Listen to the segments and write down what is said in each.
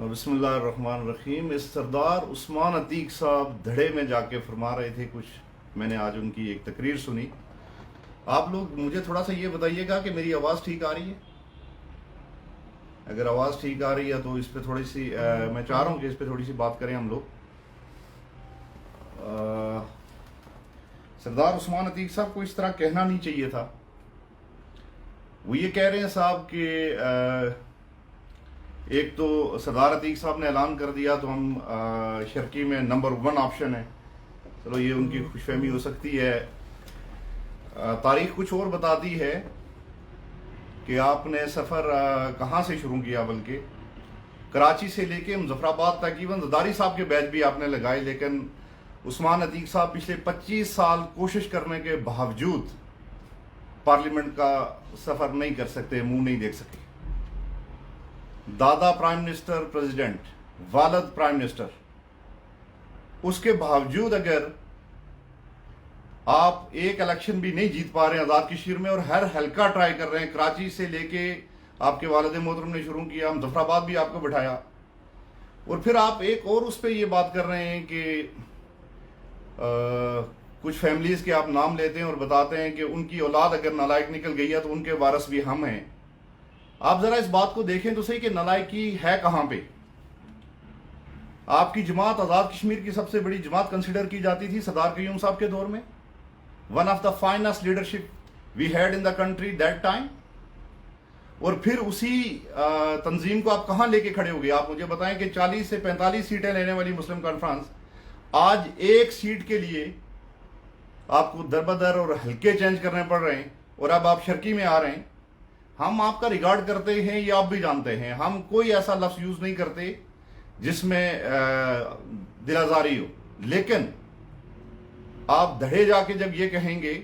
بسم اللہ الرحمن الرحیم. اس سردار عثمان عتیق صاحب دھڑے میں جا کے فرما رہے تھے کچھ. میں نے آج ان کی ایک تقریر سنی. آپ لوگ مجھے تھوڑا سا یہ بتائیے گا کہ میری آواز ٹھیک آ رہی ہے؟ اگر آواز ٹھیک آ رہی ہے تو اس پہ تھوڑی سی میں چاہ رہا ہوں کہ اس پہ تھوڑی سی بات کریں ہم لوگ. سردار عثمان عتیق صاحب کو اس طرح کہنا نہیں چاہیے تھا. وہ یہ کہہ رہے ہیں صاحب کہ ایک تو سردار عتیق صاحب نے اعلان کر دیا تو ہم شرکی میں نمبر 1 آپشن ہے. چلو یہ ان کی خوش فہمی ہو سکتی ہے. تاریخ کچھ اور بتاتی ہے کہ آپ نے سفر کہاں سے شروع کیا، بلکہ کراچی سے لے کے مظفر آباد تک. ایون زرداری صاحب کے بیچ بھی آپ نے لگائے، لیکن عثمان عتیق صاحب پچھلے 25 سال کوشش کرنے کے باوجود پارلیمنٹ کا سفر نہیں کر سکتے، منہ نہیں دیکھ سکے. دادا پرائم منسٹر پریزیڈنٹ، والد پرائم منسٹر، اس کے باوجود اگر آپ ایک الیکشن بھی نہیں جیت پا رہے ہیں آزاد کشمیر میں، اور ہر حلقہ ٹرائی کر رہے ہیں، کراچی سے لے کے آپ کے والد محترم نے شروع کیا، مظفر آباد بھی آپ کو بٹھایا، اور پھر آپ ایک اور اس پہ یہ بات کر رہے ہیں کہ کچھ فیملیز کے آپ نام لیتے ہیں اور بتاتے ہیں کہ ان کی اولاد اگر نالائق نکل گئی ہے تو ان کے وارث بھی ہم ہیں. آپ ذرا اس بات کو دیکھیں تو صحیح کہ نالائقی ہے کہاں پہ. آپ کی جماعت آزاد کشمیر کی سب سے بڑی جماعت کنسیڈر کی جاتی تھی سردار قیوم صاحب کے دور میں. One of the finest leadership we had in the country that time. اور پھر اسی تنظیم کو آپ کہاں لے کے کھڑے ہو گئے؟ آپ مجھے بتائیں کہ 40 سے 45 سیٹیں لینے والی مسلم کانفرنس آج ایک سیٹ کے لیے آپ کو در بدر اور حلقے چینج کرنے پڑ رہے ہیں، اور اب آپ شرکی میں آ رہے ہیں. ہم آپ کا ریگارڈ کرتے ہیں، یہ آپ بھی جانتے ہیں. ہم کوئی ایسا لفظ یوز نہیں کرتے جس میں دل آزاری ہو، لیکن آپ دھڑے جا کے جب یہ کہیں گے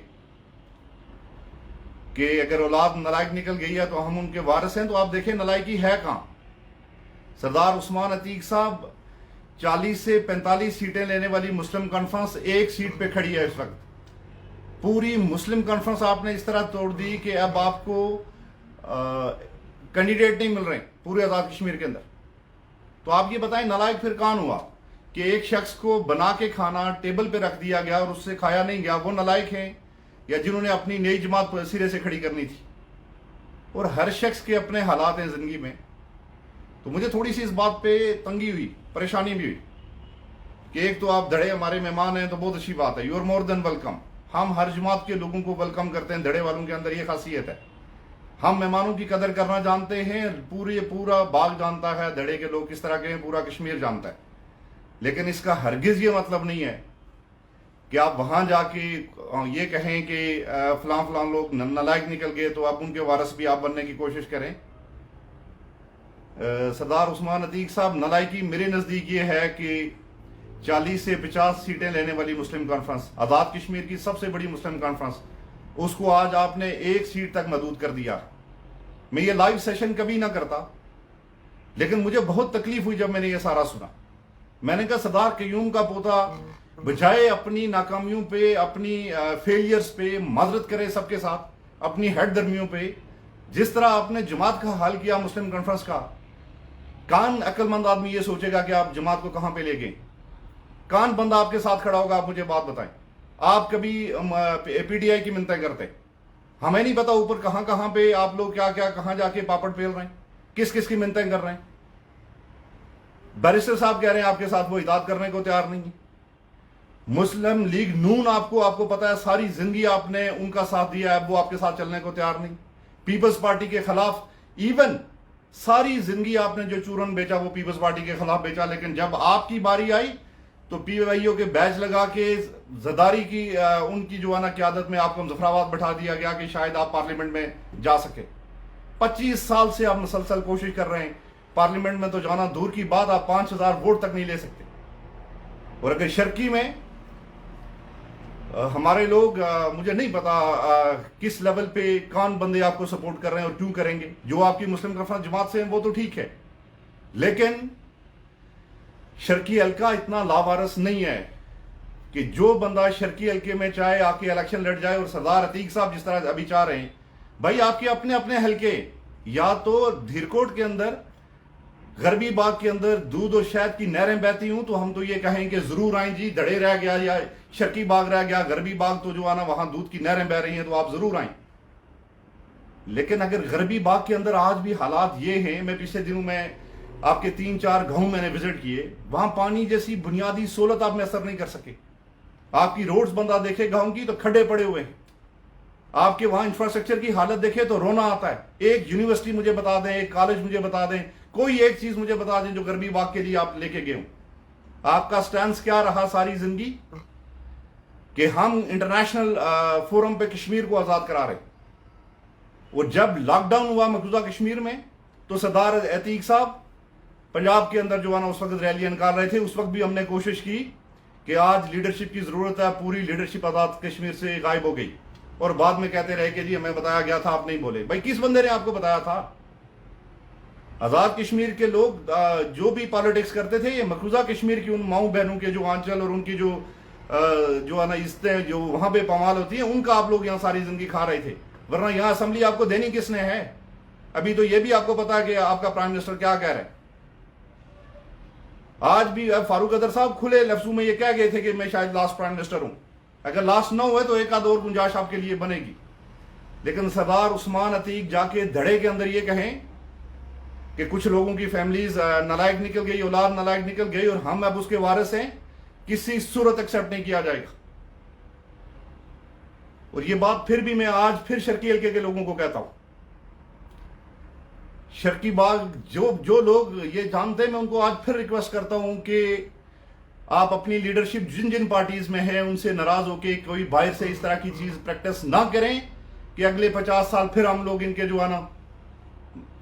کہ اگر اولاد نالائق نکل گئی ہے تو ہم ان کے وارث ہیں، تو آپ دیکھیں نالائقی ہے کہاں. سردار عثمان عتیق صاحب 40 سے 45 سیٹیں لینے والی مسلم کانفرنس ایک سیٹ پہ کھڑی ہے اس وقت. پوری مسلم کانفرنس آپ نے اس طرح توڑ دی کہ اب آپ کو کینڈیڈیٹ نہیں مل رہے پورے آزاد کشمیر کے اندر. تو آپ یہ بتائیں نالائق پھر کون ہوا کہ ایک شخص کو بنا کے کھانا ٹیبل پہ رکھ دیا گیا اور اس سے کھایا نہیں گیا؟ وہ نالائق ہیں یا جنہوں نے اپنی نئی جماعت سرے سے کھڑی کرنی تھی؟ اور ہر شخص کے اپنے حالات ہیں زندگی میں. تو مجھے تھوڑی سی اس بات پہ تنگی ہوئی، پریشانی بھی ہوئی کہ ایک تو آپ دھڑے ہمارے مہمان ہیں تو بہت اچھی بات ہے، you are more than welcome. ہم ہر جماعت کے لوگوں کو ویلکم کرتے ہیں. دھڑے والوں کے اندر یہ خاصیت ہے، ہم مہمانوں کی قدر کرنا جانتے ہیں. پورا باغ جانتا ہے دھڑے کے لوگ کس طرح کے ہیں، پورا کشمیر جانتا ہے. لیکن اس کا ہرگز یہ مطلب نہیں ہے کہ آپ وہاں جا کے یہ کہیں کہ فلاں فلاں لوگ نالائق نکل گئے تو آپ ان کے وارث بھی آپ بننے کی کوشش کریں. سردار عثمان عتیق صاحب، نالائقی میرے نزدیک یہ ہے کہ 40 سے 50 سیٹیں لینے والی مسلم کانفرنس، آزاد کشمیر کی سب سے بڑی مسلم کانفرنس، اس کو آج آپ نے ایک سیٹ تک محدود کر دیا. میں یہ لائیو سیشن کبھی نہ کرتا، لیکن مجھے بہت تکلیف ہوئی جب میں نے یہ سارا سنا. میں نے کہا سردار قیوم کا پوتا بجائے اپنی ناکامیوں پہ، اپنی فیلیئرز پہ معذرت کرے سب کے ساتھ، اپنی ہیڈ درمیوں پہ، جس طرح آپ نے جماعت کا حال کیا مسلم کانفرنس کا، کون عقل مند آدمی یہ سوچے گا کہ آپ جماعت کو کہاں پہ لے گئے؟ کون بندہ آپ کے ساتھ کھڑا ہوگا؟ آپ مجھے بات بتائیں. آپ کبھی پی ٹی آئی کی منتیں کرتے؟ ہمیں نہیں پتا اوپر کہاں کہاں پہ آپ لوگ کیا کہاں جا کے پاپڑ پیل رہے ہیں، کس کس کی منتیں کر رہے ہیں. بیرسٹر صاحب کہہ رہے ہیں آپ کے ساتھ وہ اتحاد کرنے کو تیار نہیں ہے. مسلم لیگ نون آپ کو پتا ہے ساری زندگی آپ نے ان کا ساتھ دیا ہے، اب وہ آپ کے ساتھ چلنے کو تیار نہیں. پیپلز پارٹی کے خلاف ایون ساری زندگی آپ نے جو چورن بیچا وہ پیپلز پارٹی کے خلاف بیچا، لیکن جب آپ کی باری آئی تو پی وائی او کے بیچ لگا کے زرداری کی ان کی جو ہے نا قیادت میں آپ کو مظفر آباد بٹھا دیا گیا کہ شاید آپ پارلیمنٹ میں جا سکے. 25 سال سے آپ مسلسل کوشش کر رہے ہیں، پارلیمنٹ میں تو جانا دور کی بات، آپ 5000 ووٹ تک نہیں لے سکتے. اور اگر شرکی میں ہمارے لوگ، مجھے نہیں پتا کس لیول پہ کون بندے آپ کو سپورٹ کر رہے ہیں اور کیوں کریں گے. جو آپ کی مسلم کانفرنس جماعت سے ہیں وہ تو ٹھیک ہے، لیکن شرکی حلقہ اتنا لاوارث نہیں ہے کہ جو بندہ شرکی حلقے میں چاہے آ کے الیکشن لڑ جائے. اور سردار عتیق صاحب جس طرح ابھی چاہ رہے ہیں، بھائی آپ کے اپنے اپنے حلقے، یا تو دھیرکوٹ کے اندر غربی باغ کے اندر دودھ اور شہد کی نہریں بہتی ہوں تو ہم تو یہ کہیں کہ ضرور آئیں جی، دھڑے رہ گیا یا شرقی باغ رہ گیا، غربی باغ تو جو ہے نا وہاں دودھ کی نہریں بہ رہی ہیں تو آپ ضرور آئیں۔ لیکن اگر غربی باغ کے اندر آج بھی حالات یہ ہیں، میں پچھلے دنوں میں آپ کے 3-4 گاؤں میں نے وزٹ کیے، وہاں پانی جیسی بنیادی سہولت آپ میسر نہیں کر سکے۔ آپ کی روڈز بندہ دیکھے گاؤں کی تو کھڈے پڑے ہوئے ہیں، آپ کے وہاں انفراسٹرکچر کی حالت دیکھے تو رونا آتا ہے۔ ایک یونیورسٹی مجھے بتا دیں، ایک کالج مجھے بتا دیں، کوئی ایک چیز مجھے بتا دیں جو غربی باغ کے لیے آپ لے کے گئے ہوں۔ آپ کا سٹینس کیا رہا ساری زندگی کہ ہم انٹرنیشنل فورم پہ کشمیر کو آزاد کرا رہے، اور جب لاک ڈاؤن ہوا مقبوضہ کشمیر میں تو سردار عتیق صاحب پنجاب کے اندر جو ہے نا اس وقت ریلیاں نکال رہے تھے۔ اس وقت بھی ہم نے کوشش کی کہ آج لیڈرشپ کی ضرورت ہے، پوری لیڈرشپ آزاد کشمیر سے غائب ہو گئی، اور بعد میں کہتے رہے کہ جی ہمیں بتایا گیا تھا، آپ نہیں بولے۔ بھائی کس بندے نے آپ کو بتایا تھا؟ آزاد کشمیر کے لوگ جو بھی پالیٹکس کرتے تھے، یہ مقبوضہ کشمیر کی ان ماؤں بہنوں کے جو آنچل اور ان کی جو ہے نا عزتیں جو وہاں پہ پامال ہوتی ہیں، ان کا آپ لوگ یہاں ساری زندگی کھا رہے تھے، ورنہ یہاں اسمبلی آپ کو دینی کس نے ہے؟ ابھی تو یہ بھی آپ کو پتا ہے کہ آپ کا پرائم منسٹر کیا کہہ رہے ہیں۔ آج بھی فاروق ادر صاحب کھلے لفظوں میں یہ کہہ گئے تھے کہ میں شاید لاسٹ پرائم منسٹر ہوں، اگر لاسٹ نہ ہوئے تو ایک آدھ اور گنجائش آپ کے لیے بنے گی۔ لیکن سردار عثمان عتیق جا کے دھڑے کے اندر یہ کہیں کہ کچھ لوگوں کی فیملیز نالائق نکل گئی، اولاد نالائق نکل گئی، اور ہم اب اس کے وارث ہیں، کسی صورت ایکسیپٹ نہیں کیا جائے گا۔ اور یہ بات پھر بھی میں آج پھر شرقی حلقے کے لوگوں کو کہتا ہوں، شرقی باغ جو لوگ یہ جانتے ہیں، میں ان کو آج پھر ریکویسٹ کرتا ہوں کہ آپ اپنی لیڈرشپ جن پارٹیز میں ہیں ان سے ناراض ہو کے کوئی باہر سے اس طرح کی چیز پریکٹس نہ کریں کہ اگلے 50 سال پھر ہم لوگ ان کے جو ہے نا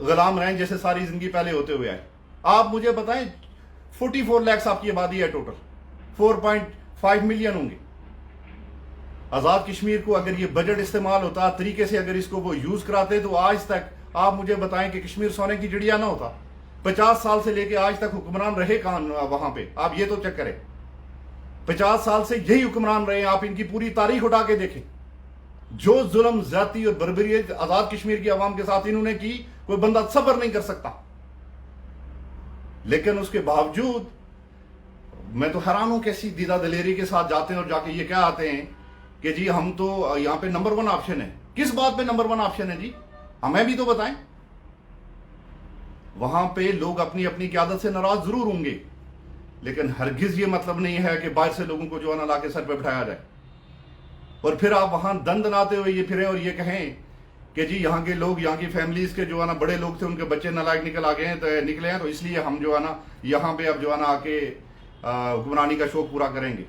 غلام رہیں جیسے ساری زندگی پہلے ہوتے ہوئے آئے۔ آپ مجھے بتائیں 44 لاکھ آپ کی آبادی ہے ٹوٹل، 4.5 ملین ہوں گے۔ آزاد کشمیر کو اگر یہ بجٹ استعمال ہوتا طریقے سے، اگر اس کو وہ یوز کراتے تو آج تک آپ مجھے بتائیں کہ کشمیر سونے کی چڑیا نہ ہوتا۔ 50 سال سے لے کے آج تک حکمران رہے کہاں وہاں پہ؟ آپ یہ تو چیک کریں، 50 سال سے یہی حکمران رہے ہیں، آپ ان کی پوری تاریخ اٹھا کے دیکھیں۔ جو ظلم، زیادتی اور بربریت آزاد کشمیر کی عوام کے ساتھ انہوں نے کی، کوئی بندہ صبر نہیں کر سکتا۔ لیکن اس کے باوجود میں تو حیران ہوں کیسی دیدہ دلیری کے ساتھ جاتے ہیں اور جا کے یہ کیا آتے ہیں کہ جی ہم تو یہاں پہ نمبر 1 آپشن ہے۔ کس بات پہ نمبر 1 آپشن ہے جی؟ ہمیں بھی تو بتائیں۔ وہاں پہ لوگ اپنی اپنی قیادت سے ناراض ضرور ہوں گے، لیکن ہرگز یہ مطلب نہیں ہے کہ باہر سے لوگوں کو جو ہے نا لا کے سر پہ بٹھایا جائے، اور پھر آپ وہاں دن دناتے ہوئے یہ پھریں اور یہ کہیں کہ جی یہاں کے لوگ، یہاں کی فیملیز کے جو ہے نا بڑے لوگ تھے، ان کے بچے نالائق نکلے ہیں تو اس لیے ہم جو ہے نا یہاں پہ اب جو ہے نا آ کے حکمرانی کا شوق پورا کریں گے۔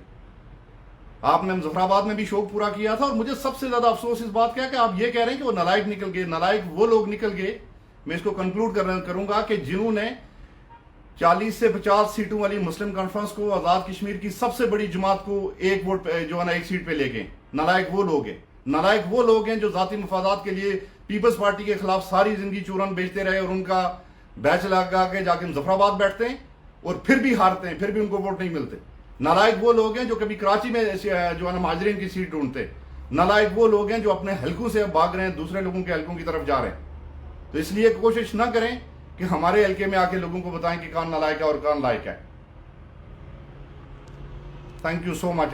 آپ نے مظفر آباد میں بھی شوق پورا کیا تھا، اور مجھے سب سے زیادہ افسوس اس بات کا ہے کہ آپ یہ کہہ رہے ہیں کہ وہ نالائق نکل گئے۔ نالائق وہ لوگ نکل گئے، میں اس کو کنکلوڈ کروں گا، کہ جنہوں نے 40 سے 50 سیٹوں والی مسلم کانفرنس کو، آزاد کشمیر کی سب سے بڑی جماعت کو ایک ووٹ پہ جو ہے نا ایک سیٹ پہ لے گئے۔ نالائق وہ لوگ ہیں، نالائق وہ لوگ ہیں جو ذاتی مفادات کے لیے پیپلز پارٹی کے خلاف ساری زندگی چورن بیچتے رہے، اور ان کا بیچ لگا کے جا کے مظفر آباد بیٹھتے ہیں اور پھر بھی ہارتے ہیں، پھر بھی ان کو ووٹ نہیں ملتے۔ نالائق وہ لوگ ہیں جو کبھی کراچی میں جو ہے نا مہاجرین کی سیٹ ڈھونڈتے۔ نالائق وہ لوگ ہیں جو اپنے حلقوں سے بھاگ رہے ہیں، دوسرے لوگوں کے حلقوں کی طرف جا رہے ہیں۔ تو اس لیے کوشش نہ کریں کہ ہمارے حلقے میں آ کے لوگوں کو بتائیں کہ کون نالائق ہے اور کون لائق ہے۔ Thank you so much.